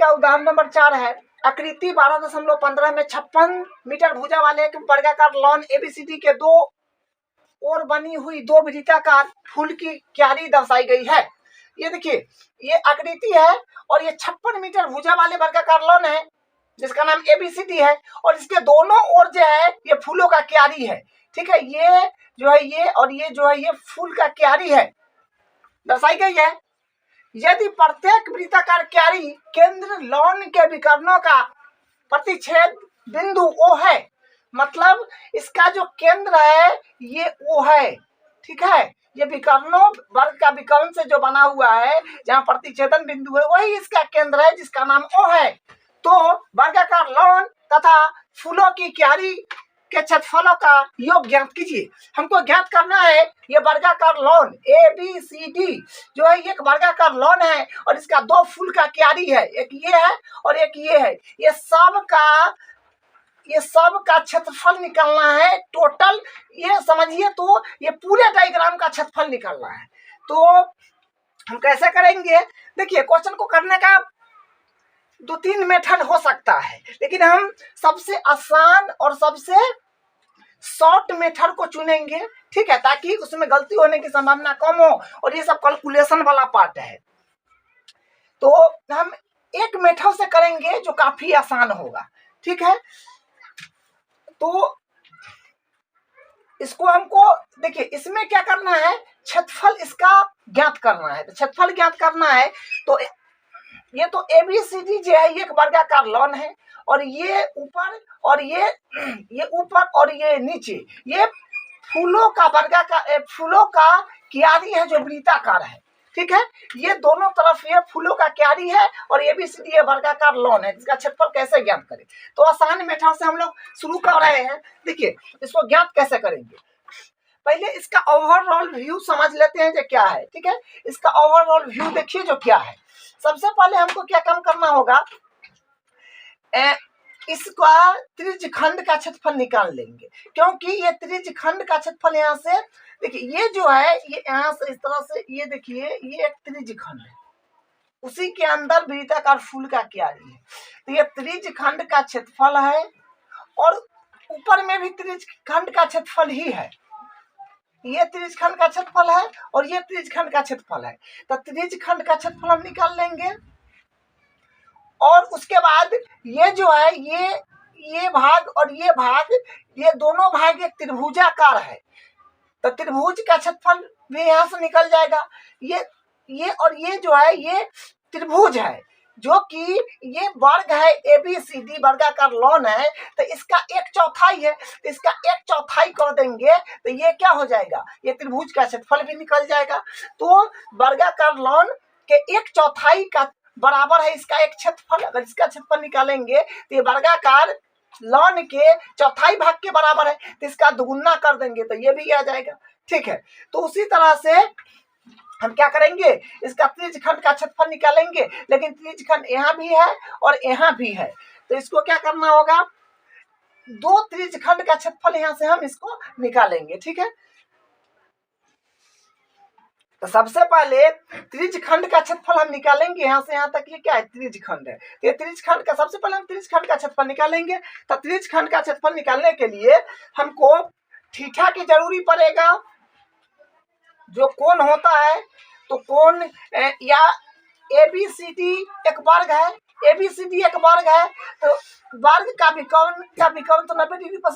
का उदाहरण नंबर 4 है। आकृति 12.15 में 56 मीटर भुजा वाले एक वर्गाकार लॉन एबीसीडी के दो और बनी हुई दो वृत्ताकार फूल की क्यारी दर्शाई गई है। ये देखिए, ये आकृति है और ये 56 मीटर भुजा वाले वर्गाकार लॉन है जिसका नाम एबीसीडी है, और इसके दोनों ओर जो है ये फूलों का क्यारी है। ठीक है, ये जो है ये और ये जो है ये फूल का क्यारी है, दर्शाई गई है। यदि प्रत्येक वृत्ताकार क्यारी केंद्र लॉन के विकर्णों का प्रतिच्छेद बिंदु O है, मतलब इसका जो केंद्र है ये O है। ठीक है, ये विकर्णों वर्ग का विकर्ण से जो बना हुआ है, जहाँ प्रतिच्छेदन बिंदु है, वही इसका केंद्र है जिसका नाम O है। तो वर्गाकार लॉन तथा फूलों की क्यारी के क्षेत्रफलों का योग ज्ञात कीजिए। हमको ज्ञात करना है ये वर्गाकार लॉन ABCD जो है एक वर्गाकार लॉन है और इसका दो फूल का क्यारी है, एक ये है और एक ये है। ये सब का क्षेत्रफल निकालना है टोटल। ये समझिए, तो ये पूरे डायग्राम का क्षेत्रफल निकालना है। तो हम कैसे करेंगे? देखिए, क्वेश्चन को करने का 2-3 मेथड हो सकता है, लेकिन हम सबसे आसान और सबसे शॉर्ट मेथड को चुनेंगे। ठीक है, ताकि उसमें गलती होने की संभावना कम हो, और ये सब कैलकुलेशन वाला पार्ट है। तो हम एक मेथड से करेंगे जो काफी आसान होगा। ठीक है, तो इसको हमको देखिए, इसमें क्या करना है, क्षेत्रफल इसका ज्ञात करना है। तो क्षेत्रफल ज्ञात करना है, तो ये तो एबीसीडी जो है ये एक वर्गाकार लॉन है, और ये ऊपर और ये ऊपर और ये नीचे, ये फूलों का क्यारी है जो वृत्ताकार है। ठीक है, ये दोनों तरफ ये फूलों का क्यारी है और एबीसीडी ये वर्गाकार लॉन है, जिसका क्षेत्रफल कैसे ज्ञात करें। तो आसान मेथड से हम लोग शुरू कर रहे हैं। देखिए, इसको ज्ञात कैसे करेंगे, पहले इसका ओवरऑल व्यू समझ लेते हैं जो क्या है। ठीक है, इसका ओवरऑल व्यू देखिए जो क्या है। सबसे पहले हमको क्या काम करना होगा, इसका त्रिज्यखंड का क्षेत्रफल निकाल लेंगे, क्योंकि ये त्रिज्यखंड का क्षेत्रफल यहाँ से देखिए, ये जो है ये यहाँ से इस तरह से, ये देखिए ये एक त्रिज्यखंड है, उसी के अंदर वृत्ताकार फूल का क्यारी है। तो ये त्रिज्यखंड का क्षेत्रफल है, और ऊपर में भी त्रिज्यखंड का क्षेत्रफल ही है। ये त्रिज्यखंड का क्षेत्रफल है और ये त्रिज्यखंड का क्षेत्रफल है। तो त्रिज्यखंड का क्षेत्रफल हम निकाल लेंगे, और उसके बाद ये जो है ये भाग और ये भाग, ये दोनों भाग एक त्रिभुजाकार है। तो त्रिभुज का क्षेत्रफल भी यहाँ से निकल जाएगा। ये और ये जो है ये त्रिभुज है, जो कि ये वर्ग है एबीसीडी वर्गाकार लॉन है। तो इसका 1/4 है, तो इसका 1/4 कर देंगे तो ये क्या हो जाएगा, ये त्रिभुज का क्षेत्रफल भी निकल जाएगा। तो वर्गाकार लॉन के 1/4 का बराबर है इसका एक क्षेत्रफल। अगर इसका क्षेत्रफल निकालेंगे तो ये वर्गाकार लॉन के चौथाई भाग के बराबर है, तो इसका दुगुना कर देंगे तो ये भी आ जाएगा। ठीक है, तो उसी तरह से हम क्या करेंगे, इसका त्रिज्यखंड का क्षेत्रफल निकालेंगे, लेकिन त्रिज्यखंड यहाँ भी है और यहाँ भी है। तो इसको क्या करना होगा, दो त्रिज्यखंड का क्षेत्रफल यहाँ से हम इसको निकालेंगे। ठीक है, तो सबसे पहले त्रिज्यखंड का क्षेत्रफल हम निकालेंगे। यहाँ से यहाँ तक ये क्या है, त्रिज्यखंड है। ये त्रिज्यखंड का सबसे पहले हम त्रिज्यखंड का क्षेत्रफल निकालेंगे। तो त्रिज्यखंड का क्षेत्रफल निकालने के लिए हमको थीटा की जरूरी पड़ेगा, जो कोण होता है। तो कोण या एबीसीडी एक वर्ग है, एबीसीडी एक वर्ग है, तो वर्ग का विकर्ण तो 90 डिग्री पर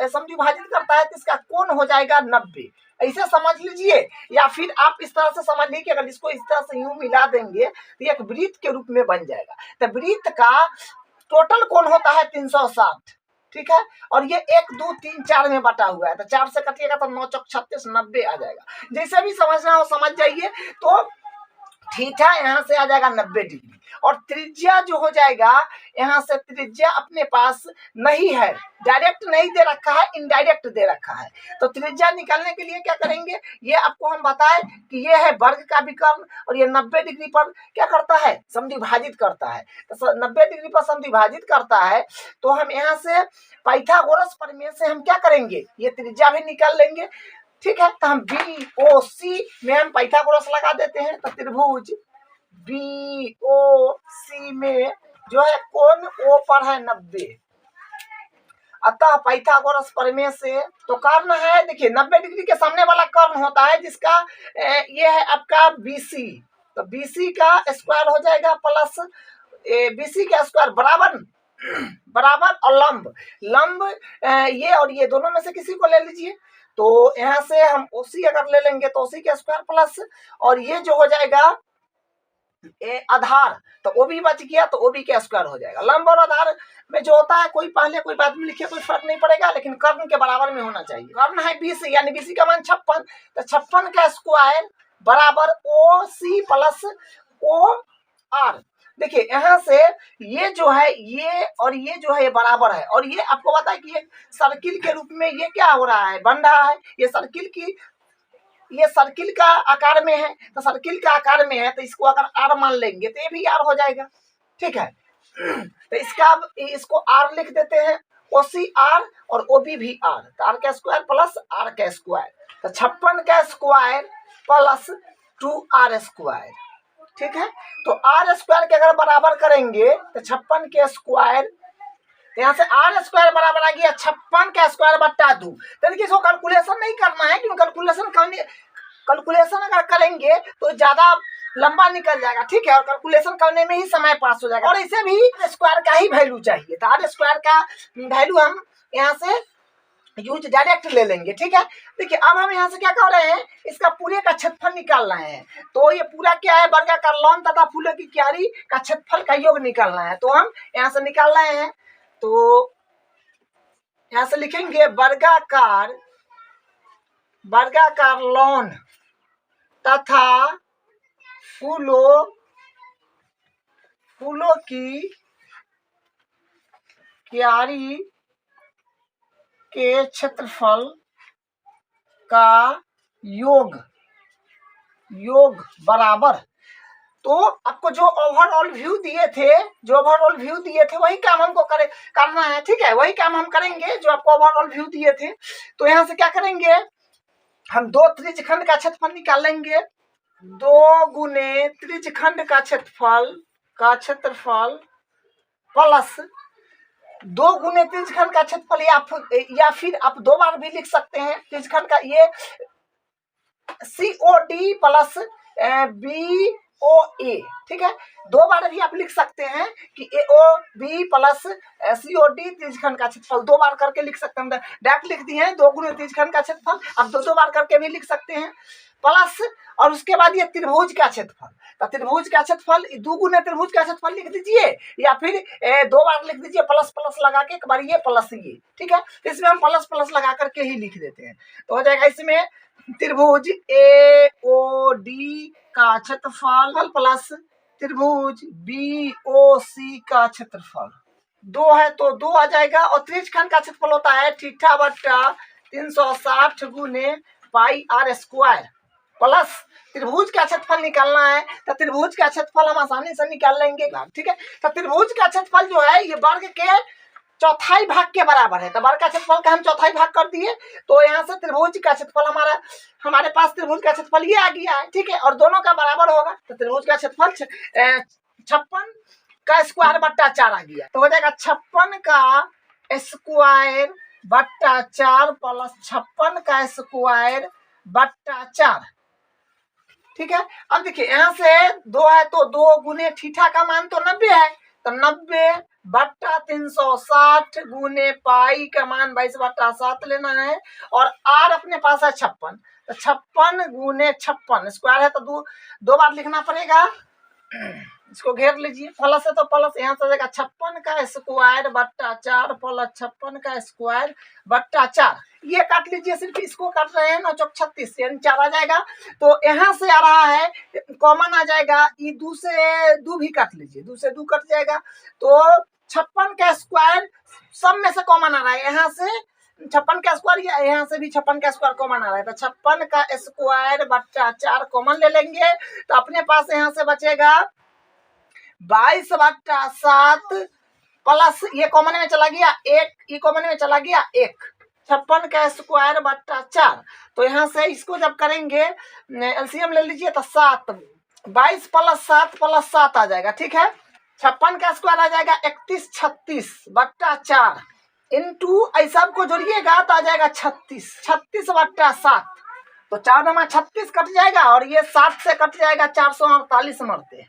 समद्विभाजित करता है, तो इसका कोण हो जाएगा 90। ऐसे समझ लीजिए, या फिर आप इस तरह से समझ लीजिए कि अगर इसको इस तरह से यूं मिला देंगे तो एक वृत्त के रूप में बन जाएगा। तो वृत्त का टोटल कोण होता है 360। ठीक है, और ये 1 2 3 4 में बटा हुआ है, तो 4 से कटिएगा तो 9 चौक 36 90 आ जाएगा। जैसे भी समझना हो समझ जाइए। तो थीटा यहाँ से आ जाएगा 90 डिग्री, और त्रिज्या जो हो जाएगा यहाँ से, त्रिज्या अपने पास नहीं है, डायरेक्ट नहीं दे रखा है, इनडायरेक्ट दे रखा है। तो त्रिज्या निकालने के लिए क्या करेंगे, ये आपको हम बताएं कि ये है वर्ग का विकर्ण, और ये 90 डिग्री पर क्या करता है, समद्विभाजित करता है। तो 90 डिग्री पर समद्विभाजित करता है, तो हम यहाँ से पाइथागोरस प्रमेय से हम क्या करेंगे, ये त्रिज्या भी निकाल लेंगे। ठीक है, तो हम BOC में हम पाइथागोरस लगा देते हैं। तो त्रिभुज BOC में जो है कोण ओ पर है 90। अतः पाइथागोरस प्रमेय से तो कर्ण है, देखिए 90 डिग्री के सामने वाला कर्ण होता है जिसका ये है आपका BC, तो BC का स्क्वायर हो जाएगा प्लस BC का स्क्वायर बराबर बराबर और लंब लंब ये और ये दोनों में से किसी को ले लीजिए। तो यहाँ से हम OC अगर ले लेंगे तो OC का स्क्वायर प्लस और ये जो हो जाएगा आधार, तो OB बच गया तो OB का स्क्वायर हो जाएगा। लंब और आधार में जो होता है कोई पहले कोई बाद में लिखे कोई फर्क नहीं पड़ेगा, लेकिन कर्ण के बराबर में होना चाहिए। कर्ण है 20 यानी BC का मान 56, तो 56 का स्क्वायर बराबर OC प्लस OR। देखिए यहाँ से ये जो है ये और ये जो है ये बराबर है, और ये आपको पता है कि ये सर्किल के रूप में ये क्या हो रहा है, बन रहा है। ये सर्किल का आकार में है, तो सर्किल का आकार में है तो इसको अगर R मान लेंगे तो ये भी R हो जाएगा, ठीक है। तो इसको R लिख देते हैं, OC R और OB भी R, तो R का स्क्वायर प्लस R का स्क्वायर, तो 56 का स्क्वायर प्लस 2R स्क्वायर, ठीक है। तो R स्क्वायर के अगर बराबर करेंगे तो 56 के स्क्वायर, यहाँ से R स्क्वायर बराबर आ गया 56 का स्क्वायर बट्टा 2। तो इसको कैलकुलेशन नहीं करना है, क्योंकि कैलकुलेशन अगर करेंगे तो ज्यादा लंबा निकल जाएगा, ठीक है, और कैलकुलेशन करने में ही समय पास हो जाएगा। और इसे भी स्क्वायर का ही वैल्यू चाहिए, तो R स्क्वायर का वैल्यू हम यहाँ से यूज डायरेक्ट ले लेंगे, ठीक है। देखिए अब हम यहाँ से क्या कर रहे हैं, इसका पूरे का क्षेत्रफल निकालना है। तो ये पूरा क्या है, वर्गाकार लॉन तथा फूलों की क्यारी का क्षेत्रफल का योग निकालना है, तो हम यहाँ से निकाल रहे हैं। तो यहाँ से लिखेंगे वर्गाकार लॉन तथा फूलों की क्यारी के क्षेत्रफल का योग बराबर। तो आपको जो ओवरऑल व्यू दिए थे वही काम हमको करना है, ठीक है, वही काम हम करेंगे जो आपको ओवरऑल व्यू दिए थे। तो यहाँ से क्या करेंगे, हम 2 त्रिज्यखंड का क्षेत्रफल निकाल लेंगे, 2 गुने त्रिज्यखंड का क्षेत्रफल प्लस 2 गुने त्रिज्यखंड का क्षेत्रफल, या फिर आप 2 बार भी लिख सकते हैं त्रिज्यखंड का, ये COD प्लस BOA, ठीक है, 2 बार भी आप लिख सकते हैं कि AOB प्लस COD त्रिज्यखंड का क्षेत्रफल, 2 बार करके लिख सकते हैं। डायरेक्ट लिख दिए हैं 2 गुने त्रिज्यखंड का क्षेत्रफल, आप 2 बार करके भी लिख सकते हैं प्लस, और उसके बाद ये त्रिभुज का क्षेत्रफल, तो त्रिभुज का क्षेत्रफल 2 गुने त्रिभुज का क्षेत्रफल लिख दीजिए, या फिर 2 बार लिख दीजिए प्लस लगा के, एक बार ये प्लस ये, ठीक है। इसमें हम प्लस लगा करके ही लिख देते हैं, तो हो जाएगा इसमें त्रिभुज AOD का क्षेत्रफल प्लस त्रिभुज BOC का क्षेत्रफल, 2 है तो 2 आ जाएगा। और त्रिज्यखंड का क्षेत्रफल होता है थीटा बट्टा 360 गुने पाई R स्क्वायर, प्लस त्रिभुज का क्षेत्रफल निकालना है, तो त्रिभुज का क्षेत्रफल हम आसानी से निकाल लेंगे, ठीक है। तो त्रिभुज का क्षेत्रफल जो है ये वर्ग के चौथाई भाग के बराबर है, तो वर्ग का क्षेत्रफल का हम चौथाई भाग कर दिए, तो यहाँ से त्रिभुज का क्षेत्रफल हमारे पास त्रिभुज का क्षेत्रफल ये आ गया है, ठीक है, और दोनों का बराबर होगा, तो त्रिभुज का क्षेत्रफल 56 का स्क्वायर बट्टा 4 आ गया, तो हो जाएगा 56 का स्क्वायर बट्टा 4 प्लस 56 का स्क्वायर बट्टा 4, ठीक है। अब देखिए यहाँ से 2 है तो 2 गुने थीटा का मान तो 90 है, तो 90 बट्टा 360 गुने पाई का मान 22/7 लेना है, और R अपने पास है 56, तो 56 गुने 56 स्क्वायर है तो 2 बार लिखना पड़ेगा, इसको घेर लीजिए, प्लस है तो प्लस, यहाँ से जाएगा 56 का स्क्वायर बट्टा 4 प्लस 56 का स्क्वायर बट्टा 4, ये काट लीजिए, सिर्फ इसको काट रहे हैं, 9 चौक 36 यानी 4 आ जाएगा। तो यहाँ से आ रहा है कॉमन आ जाएगा, ये 2 से 2 भी काट लीजिए, 2 से 2 कट जाएगा, तो 56 का स्क्वायर सब में से कॉमन आ रहा है, यहाँ से 56 का स्क्वायर, यहाँ से भी 56 का स्क्वायर कॉमन आ रहा है, तो 56 का स्क्वायर बट्टा 4 कॉमन ले लेंगे, तो अपने पास यहाँ से बचेगा 22/7 प्लस ये कॉमन में चला गया 1, ये कॉमन में चला गया 1, 56 का स्क्वायर बट्टा 4, तो यहाँ से इसको जब करेंगे एलसीएम ले लीजिए तो 7, 22 प्लस 7 आ जाएगा, ठीक है। 56 का स्क्वायर आ जाएगा 3136/4 इंटू ऐसा को जोड़िएगा तो आ जाएगा 36/7। तो 4×36 कट जाएगा और ये 7 से कट जाएगा 448 मरते।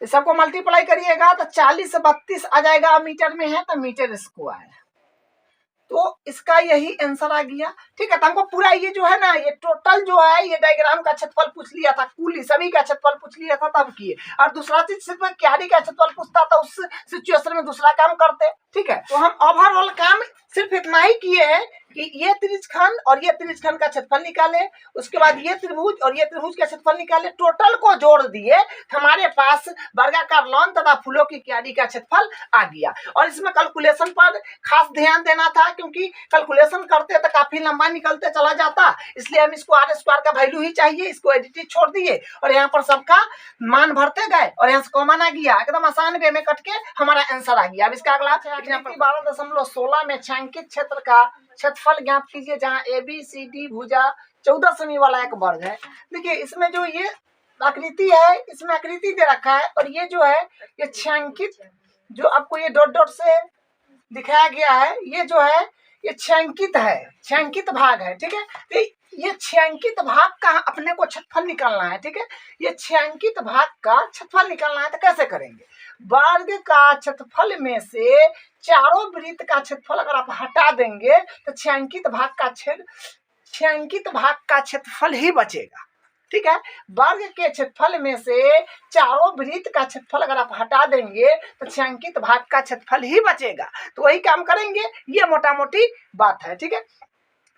इस सबको मल्टीप्लाई करिएगा तो 40/32 आ जाएगा, मीटर में है तो मीटर स्क्वायर। तो इसका यही आंसर आ गया। ठीक है, तो हमको पूरा ये जो है ना, ये टोटल जो है ये डायग्राम का क्षेत्रफल पूछ लिया था, कुल सभी का क्षेत्रफल पूछ लिया था तब किए। और दूसरा चीज सिर्फ क्यारी का क्षेत्रफल पूछता था, उस सिचुएशन में दूसरा काम करते। ठीक है, तो हम ओवरऑल काम सिर्फ इतना ही किए हैं कि ये त्रिज्यखंड और ये त्रिज्यखंड का क्षेत्रफल निकाले, उसके बाद ये त्रिभुज और ये त्रिभुज का क्षेत्रफल निकाले, टोटल को जोड़ दिए, हमारे पास वर्गाकार लॉन तथा फूलों की क्यारी का क्षेत्रफल आ गया। और इसमें कैलकुलेशन पर खास ध्यान देना था, क्योंकि कैलकुलेशन करते तो काफी लंबा निकलते चला जाता, इसलिए हम इसको आर स्क्वायर का वैल्यू ही चाहिए, इसको एडिटिव छोड़ दिए और यहाँ पर सबका मान भरते गए और यहाँ से कॉमन आ गया, एकदम आसान वे में कट के हमारा आंसर आ गया। अब इसका अगला 12.16 में छायांकित क्षेत्र का क्षेत्रफल ज्ञात कीजिए, जहाँ ABCD भुजा 14 सेमी वाला एक वर्ग है। देखिए इसमें जो ये आकृति है, इसमें आकृति दे रखा है और ये जो है ये छायांकित, जो आपको ये डॉट डॉट से दिखाया गया है, ये जो है ये छायांकित है, छायांकित भाग है। ठीक है, तो ये छायांकित भाग का अपने को क्षेत्रफल निकालना है। ठीक है, ये छायांकित भाग का क्षेत्रफल निकालना है, तो कैसे करेंगे? वर्ग का क्षेत्रफल में से चारों वृत्त का क्षेत्रफल अगर आप हटा देंगे तो छायांकित भाग का क्षेत्रफल ही बचेगा। ठीक है, वर्ग के क्षेत्रफल में से चारों वृत्त का क्षेत्रफल अगर आप हटा देंगे तो छायांकित भाग का क्षेत्रफल ही बचेगा। तो वही काम करेंगे, ये मोटा मोटी बात है। ठीक है,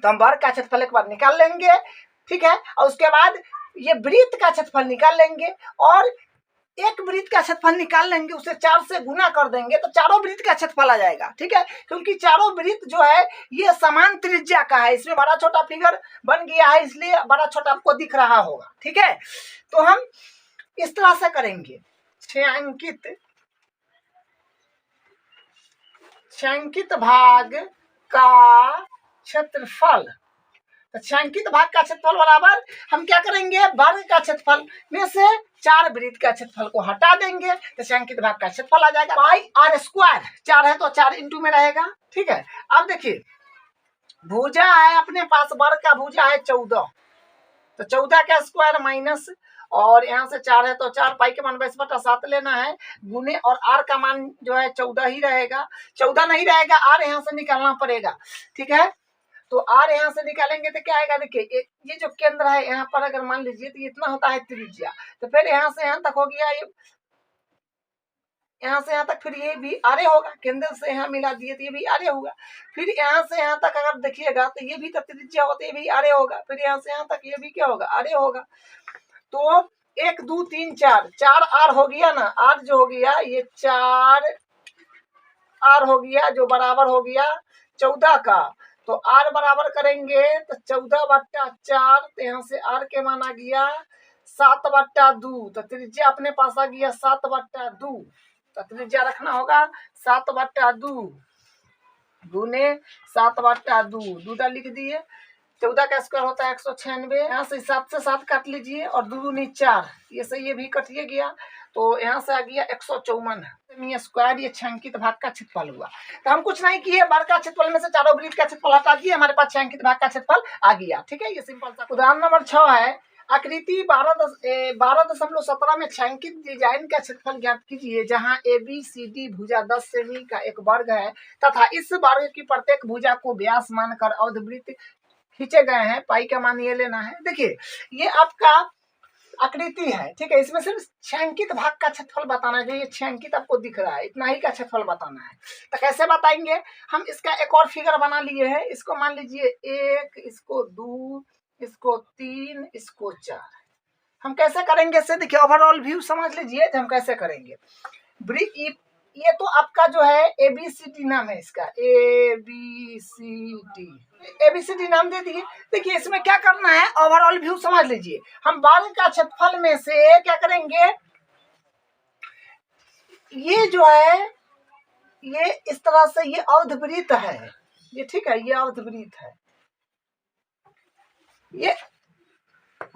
तो हम वर्ग का क्षेत्रफल एक बार निकाल लेंगे। ठीक है, और उसके बाद ये वृत्त का क्षेत्रफल निकाल लेंगे और एक वृत्त का क्षेत्रफल निकाल लेंगे, उसे 4 से गुना कर देंगे तो चारों वृत्त का क्षेत्रफल आ जाएगा। ठीक है, क्योंकि चारों वृत्त जो है ये समान त्रिज्या का है, इसमें बड़ा छोटा फिगर बन गया है, इसलिए बड़ा छोटा आपको दिख रहा होगा। ठीक है, तो हम इस तरह से करेंगे, छायांकित भाग का क्षेत्रफल। तो छायांकित भाग का क्षेत्रफल बराबर हम क्या करेंगे, वर्ग का क्षेत्रफल में से 4 वृत्त का क्षेत्रफल को हटा देंगे तो छायांकित भाग का क्षेत्रफल आ जाएगा पाई आर स्क्वायर। 4 है तो 4 इंटू में रहेगा। ठीक है, अब देखिए भुजा है अपने पास, वर्ग का भुजा है 14, तो 14 का स्क्वायर माइनस, और यहाँ से 4 है तो 4, पाई के मान 22/7 लेना है, गुने और आर का मान जो है 14 ही रहेगा, 14 नहीं रहेगा, आर यहाँ से निकालना पड़ेगा। ठीक है, तो आर यहाँ से निकालेंगे तो क्या आएगा, देखिए ये जो केंद्र है यहाँ पर अगर मान लीजिए तो इतना होता है त्रिज्या, तो फिर यहाँ से यहाँ तक हो गया, ये यहाँ से यहाँ तक, फिर ये भी आरे होगा, केंद्र से यहाँ मिला दिए तो ये भी आरे होगा, फिर यहाँ से यहाँ तक अगर देखिएगा तो ये भी तो त्रिज्या होता है, ये भी आरे होगा, फिर यहाँ से यहाँ तक ये भी क्या होगा, आरे होगा। तो 1 2 3 4 आर हो गया ना, आर जो हो गया ये 4 आर हो गया, जो बराबर हो गया 14 का। तो आर बराबर करेंगे तो 14/4, तो यहाँ से आर के मान आ गया 7/2, तो त्रिज्या अपने पास आ गया 7/2, तो त्रिज्या रखना होगा 7/2 गुने 7/2, दूधा लिख दिए। 14 का स्क्वायर होता है 196, यहाँ से 7 से 7 काट लीजिए और 2 दूनी 4, ये से ये भी कटिए गया, तो यहाँ से आ गया 154 स्क्वायर। ये छायांकित भाग का क्षेत्रफल हुआ। तो हम कुछ नहीं किए, वर्ग का क्षेत्रफल में से चारों वृत्त का क्षेत्रफल हटा दिए, हमारे पास छायांकित भाग का क्षेत्रफल आ गया। ठीक है, ये सिंपल सा। उदाहरण नंबर 6 है, आकृति 12.17 में छायांकित डिजाइन का क्षेत्रफल ज्ञात कीजिए, जहां ABCD भुजा 10 सेमी का एक वर्ग है तथा इस वर्ग की प्रत्येक भुजा को व्यास मानकर अर्धवृत्त खींचे गए हैं, पाई का मान ये लेना है। देखिए ये आपका आकृति है। ठीक है, इसमें सिर्फ छायांकित भाग का क्षेत्रफल बताना है, जो ये छायांकित आपको दिख रहा है इतना ही का क्षेत्रफल बताना है। तो कैसे बताएंगे, हम इसका एक और फिगर बना लिए हैं, इसको मान लीजिए 1, इसको 2, इसको 3, इसको 4। हम कैसे करेंगे इससे, देखिए ओवरऑल व्यू समझ लीजिए हम कैसे करेंगे। ये तो आपका जो है ABCD नाम है इसका, ABCD नाम दे दिए। देखिए इसमें क्या करना है, ओवरऑल व्यू समझ लीजिए। हम वर्ग का क्षेत्रफल में से क्या करेंगे, ये जो है ये इस तरह से ये अर्धवृत्त है, ये ठीक है, ये अर्धवृत्त है, ये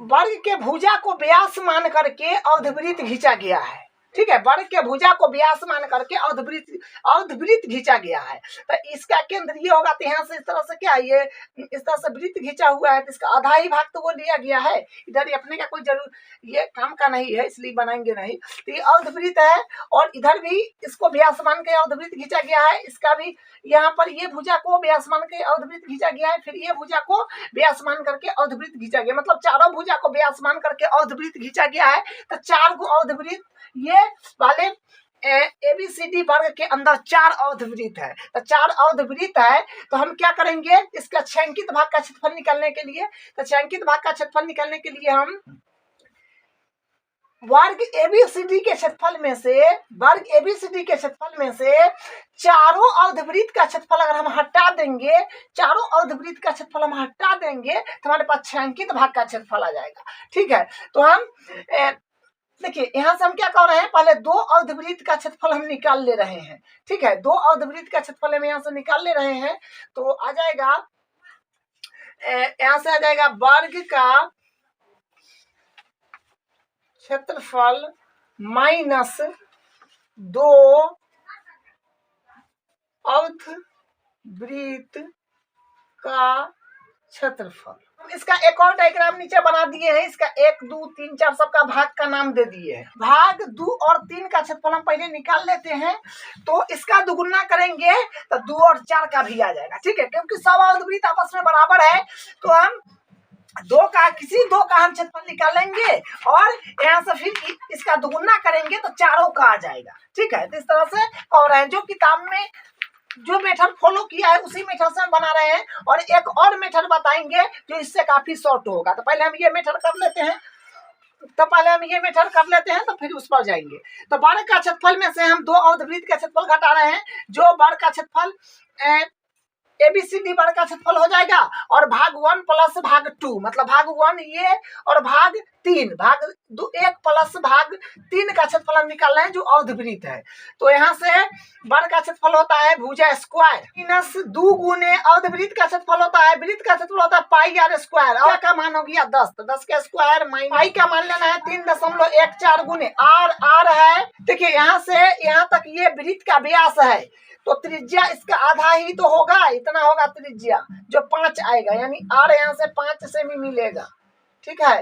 वर्ग के भुजा को व्यास मान करके अर्धवृत्त खींचा गया है। ठीक है, वर्ग के भुजा को व्यास मान करके अर्धवृत्त खींचा गया है। तो इसका केंद्र ये होगा, तो यहाँ से इस तरह से क्या ये इस तरह से वृत्त खींचा हुआ है, तो इसका आधा ही भाग तो वो लिया गया है, इधर अपने का कोई जरूर ये काम का नहीं है, इसलिए बनाएंगे नहीं। तो ये अर्धवृत्त है और इधर भी इसको व्यास मान के अर्धवृत्त खींचा गया है, इसका भी यहाँ पर ये भुजा को व्यास मान के अर्धवृत्त खींचा गया है, फिर ये भुजा को व्यास मान करके अर्धवृत्त खींचा गया, मतलब चारों भुजा को व्यास मान करके अर्धवृत्त खींचा गया है। तो 4 गो अर्धवृत्त ये वाले ABCD वर्ग के अंदर 4 अर्धवृत्त है। तो 4 अर्धवृत्त है, तो हम क्या करेंगे, इसका छायांकित भाग का क्षेत्रफल निकालने के लिए, तो छायांकित भाग का क्षेत्रफल निकालने के लिए हम वर्ग ABCD के क्षेत्रफल में से चारों अर्धवृत्त का क्षेत्रफल अगर हम हटा देंगे, चारों अर्धवृत्त का क्षेत्रफल हम हटा देंगे तो हमारे पास छायांकित भाग का क्षेत्रफल आ जाएगा। ठीक है, तो हम देखिए यहाँ से हम क्या कर रहे हैं, पहले 2 अर्धवृत्त का क्षेत्रफल हम निकाल ले रहे हैं। ठीक है, 2 अर्धवृत्त का क्षेत्रफल हम यहाँ से निकाल ले रहे हैं, तो आ जाएगा यहाँ से आ जाएगा वर्ग का क्षेत्रफल माइनस 2 अर्धवृत्त का क्षेत्रफल। इसका एक और डायग्राम नीचे बना दिए हैं, इसका 1 2 3 4 सबका भाग का नाम दे दिए हैं। भाग 2 और 3 का क्षेत्रफल हम पहले निकाल लेते हैं, तो इसका दुगुना करेंगे तो 2 और 4 का भी आ जाएगा। ठीक है, क्योंकि सब अर्धवृत्त आपस में बराबर है, तो हम किसी दो का हम क्षेत्रफल निकालेंगे और यहाँ से फिर इसका दुगुना करेंगे तो चारों का आ जाएगा। ठीक है, तो इस तरह से और है जो किताब में जो मेथड फॉलो किया है उसी मेथड से हम बना रहे हैं, और एक और मेथड बताएंगे जो इससे काफी शॉर्ट होगा। तो पहले हम ये मेथड कर लेते हैं, तो फिर उस पर जाएंगे। तो वर्ग का क्षेत्रफल में से हम 2 अर्धवृत्त का क्षेत्रफल घटा रहे हैं, जो वर्ग का क्षेत्रफल ABCD वर्ग का क्षेत्रफल हो जाएगा, और भाग 1 प्लस भाग 2 मतलब भाग 1 ये और भाग 3 भाग 1 प्लस भाग 3 का क्षेत्रफल हम निकाल रहे हैं जो अर्धवृत्त है। तो यहाँ से वर्ग का क्षेत्रफल होता है भुजा स्क्वायर माइनस 2 गुने अर्धवृत्त का क्षेत्रफल होता है, वृत्त का क्षेत्रफल होता है पाई r स्क्वायर, और का मान हो गया 10, तो 10 का स्क्वायर माइनस पाई का मान लेना है 3.14 गुने r है। देखिए यहाँ से यहाँ तक ये वृत्त का व्यास है, तो त्रिज्या इसका आधा ही तो होगा, इतना होगा त्रिज्या जो 5 आएगा, यानी r यहाँ से 5 सेमी मिलेगा। ठीक है,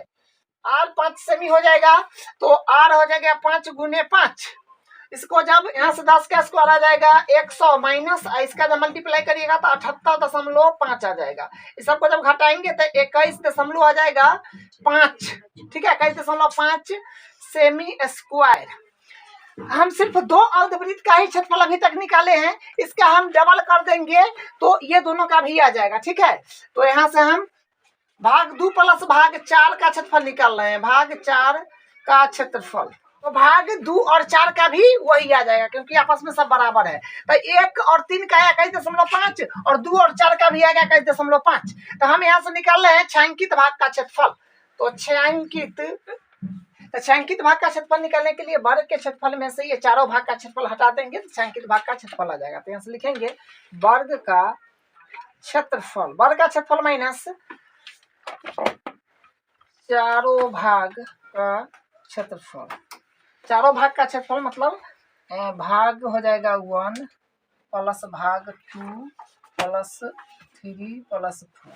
r 5 सेमी हो जाएगा, तो r हो जाएगा 5 गुने 5। इसको जब यहाँ से 10 का स्क्वायर आ जाएगा 100 माइनस इसका जब मल्टीप्लाई करिएगा तो 78.5 आ जाएगा। इस सबको जब घटाएंगे तो 21 आ जाएगा 5। ठीक है, 21.5 सेमी स्क्वायर। हम सिर्फ 2 अर्धवृत्त का ही क्षेत्रफल अभी तक निकाले हैं, इसका हम डबल कर देंगे तो ये दोनों का भी आ जाएगा। ठीक है, तो यहाँ से हम भाग 2 प्लस भाग 4 का क्षेत्रफल निकाल रहे हैं, भाग 4 का क्षेत्रफल, तो भाग 2 और 4 का भी वही आ जाएगा क्योंकि आपस में सब बराबर है। तो 1 और 3 का आया 21.5 और 2 और 4 का भी आ गया 21.5। तो हम यहाँ से निकाल रहे हैं छायांकित भाग का क्षेत्रफल। तो छायांकित भाग का क्षेत्रफल निकालने के लिए वर्ग के क्षेत्रफल में से ये चारों भाग का क्षेत्रफल हटा देंगे तो छायांकित भाग का क्षेत्रफल आ जाएगा। तो यहाँ से लिखेंगे वर्ग का क्षेत्रफल माइनस चारों भाग का क्षेत्रफल। चारों भाग का क्षेत्रफल मतलब भाग हो जाएगा 1 प्लस भाग 2 प्लस 3 प्लस 4,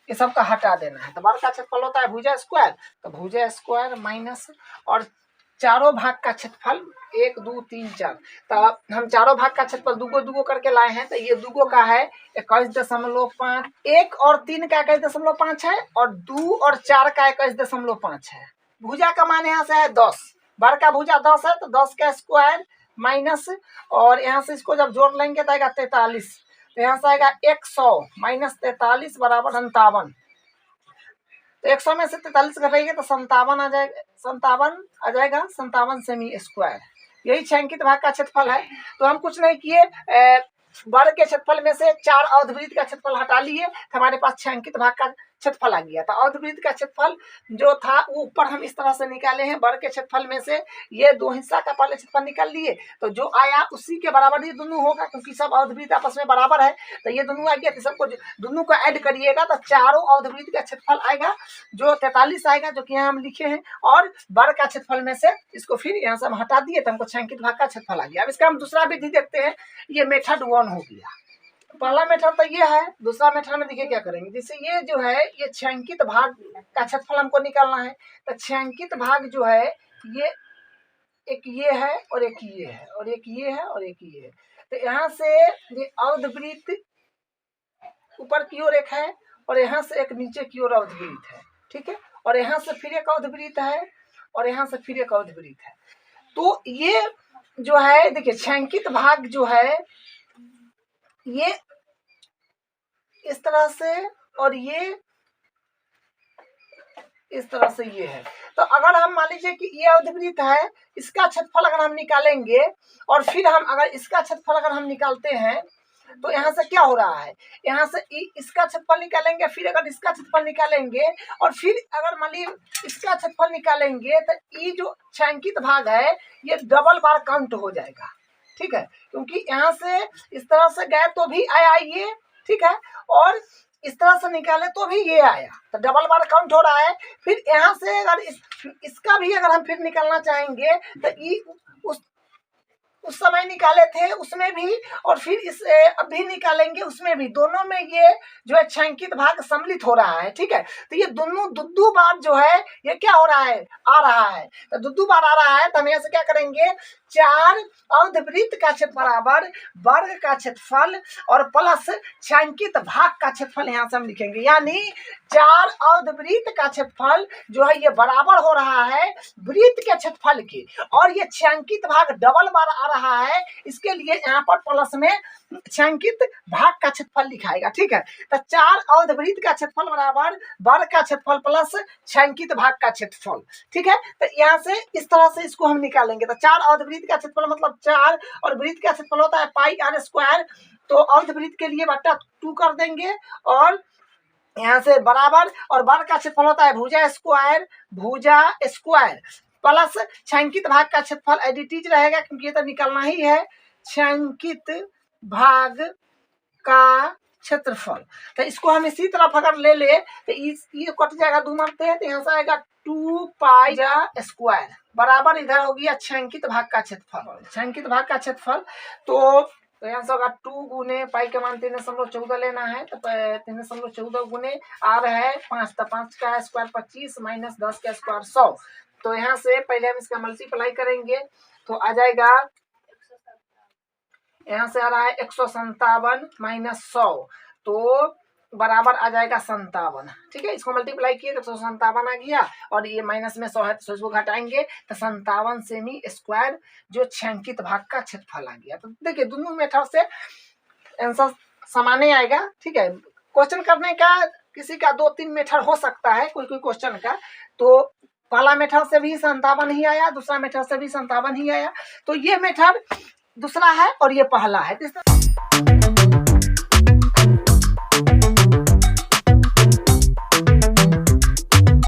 ये सब का हटा देना है। तो वर्ग का क्षेत्रफल होता है भुजा स्क्वायर, तो भुजा स्क्वायर माइनस और चारों भाग का क्षेत्रफल 1 2 3 4। तो हम चारों भाग का क्षेत्रफल दूगो करके लाए हैं, तो ये दूगो का है 21.5, 1 और 3 का 21.5 है और 2 और 4 का 21.5 है। भुजा का मान यहाँ से है 10, वर्ग का भुजा 10 है तो 10 का स्क्वायर माइनस, और यहाँ से इसको जब जोड़ लेंगे तो आएगा 43, तो यहाँ से आएगा 100 माइनस 43 बराबर 57। तो 100 में से 43 घटाइए तो 57 आ जाएगा 57 सेमी स्क्वायर। यही छायांकित भाग का क्षेत्रफल है। तो हम कुछ नहीं किए, वर्ग के क्षेत्रफल में से 4 अर्धवृत्त का क्षेत्रफल हटा लिए, तो हमारे पास छायांकित भाग का क्षेत्रफल आ गया। तो अर्धवृत्त का क्षेत्रफल जो था वो ऊपर हम इस तरह से निकाले हैं, वर्ग के क्षेत्रफल में से ये दो हिस्सा का पहले क्षेत्रफल निकाल लिए, तो जो आया उसी के बराबर ये दोनों होगा, क्योंकि सब अर्धवृत्त आपस में बराबर है। तो ये दोनों आ गया, तो सबको दोनों को ऐड करिएगा तो चारों अर्धवृत्त का क्षेत्रफल आएगा जो 43 आएगा, जो कि यहाँ हम लिखे हैं। और वर्ग का क्षेत्रफल में से इसको फिर यहाँ से हम हटा दिए तो हमको छायांकित भाग का क्षेत्रफल आ गया। अब इसका हम दूसरा विधि देखते हैं। ये मेथड 1 हो गया। पहला मेथड तो ये है। दूसरा मेथड में देखिए क्या करेंगे, जैसे ये जो है ये छायांकित भाग का क्षेत्रफल हमको निकालना है। तो छायांकित भाग जो है ये एक ये है और एक ये है और एक ये है और एक ये है। तो यहाँ से ये अर्धवृत्त ऊपर की ओर एक है और यहाँ से एक नीचे की ओर अर्धवृत्त है, ठीक है। और यहाँ से फिर एक अर्धवृत्त है और यहाँ से फिर एक अर्धवृत्त है। तो ये जो है देखिए छायांकित भाग जो है ये इस तरह से और ये इस तरह से ये है। तो अगर हम मान लीजिए कि ये अर्धवृत्त है, इसका क्षेत्रफल अगर हम निकालेंगे और फिर हम अगर इसका क्षेत्रफल अगर हम निकालते हैं तो यहाँ से क्या हो रहा है, यहाँ से इसका क्षेत्रफल निकालेंगे, फिर अगर इसका क्षेत्रफल निकालेंगे और फिर अगर मान लीजिए इसका क्षेत्रफल निकालेंगे तो ये जो छायांकित भाग है ये डबल बार काउंट हो जाएगा, ठीक है। क्योंकि यहाँ से इस तरह से गए तो भी आया ये, ठीक है, और इस तरह से निकाले तो भी ये आया, तो डबल बार काउंट हो रहा है। फिर यहाँ से अगर इसका भी अगर हम फिर निकालना चाहेंगे तो ये उस समय निकाले थे उसमें भी और फिर इस अभी निकालेंगे उसमें भी, दोनों में ये जो है छायांकित भाग सम्मिलित हो रहा है, ठीक है। तो ये दोनों दो बार जो है ये क्या हो रहा है, आ रहा है। तो दो बार आ रहा है तो हम यहाँ से क्या करेंगे, 4 अर्धवृत्त का क्षेत्रफल बराबर वर्ग का क्षेत्रफल और प्लस छायांकित भाग का क्षेत्रफल यहाँ से हम लिखेंगे। यानी 4 अर्धवृत्त का क्षेत्रफल जो है ये बराबर हो रहा है वृत्त के क्षेत्रफल के, और ये छायांकित भाग डबल बार आ रहा है, इसके लिए यहाँ पर प्लस में छायांकित भाग का क्षेत्रफल लिखाएगा, ठीक है। तो 4 अर्धवृत्त का क्षेत्रफल बराबर वर्ग का क्षेत्रफल प्लस छायांकित भाग का क्षेत्रफल, ठीक है। तो यहाँ से इस तरह से इसको हम निकालेंगे। तो 4 अर्धवृत्त का क्षेत्रफल मतलब 4 और वृत्त का क्षेत्रफल होता है पाई r स्क्वायर, तो अर्धवृत्त के लिए बटा 2 कर देंगे और यहाँ से बराबर और वर्ग का क्षेत्रफल होता है भुजा स्क्वायर प्लस छायांकित भाग का क्षेत्रफल एडिटिज रहेगा क्योंकि ये तो निकलना ही है, छायांकित भाग का क्षेत्रफल। तो इसको हम इसी तरफ अगर ले ले तो ये कट जाएगा, 2 मारते हैं तो यहाँ से आएगा 2 पाई स्क्वायर बराबर इधर हो गया छायांकित भाग का क्षेत्रफल। छायांकित भाग का क्षेत्रफल तो यहाँ से होगा 2 गुने पाई के मान 3.14 लेना है, तो 3.14 गुने r है 5, तो 5 का स्क्वायर 25 माइनस 10 का स्क्वायर 100। तो यहाँ से पहले हम इसका मल्टीप्लाई करेंगे तो आ जाएगा, यहाँ से आ रहा है 157 माइनस 100 तो बराबर आ जाएगा 57, ठीक है। इसको मल्टीप्लाई किए तो 157 आ गया और ये माइनस में 100 है तो इसको घटाएंगे तो 57 सेमी स्क्वायर जो छायांकित भाग का क्षेत्रफल आ गया। तो देखिए दोनों मेथड से आंसर समान ही आएगा, ठीक है। क्वेश्चन करने का किसी का 2-3 मेथड हो सकता है कोई क्वेश्चन का, तो पहला मेथड से भी 57 ही आया, दूसरा मेथड से भी 57 ही आया, तो ये मेथड दूसरा है और ये पहला है।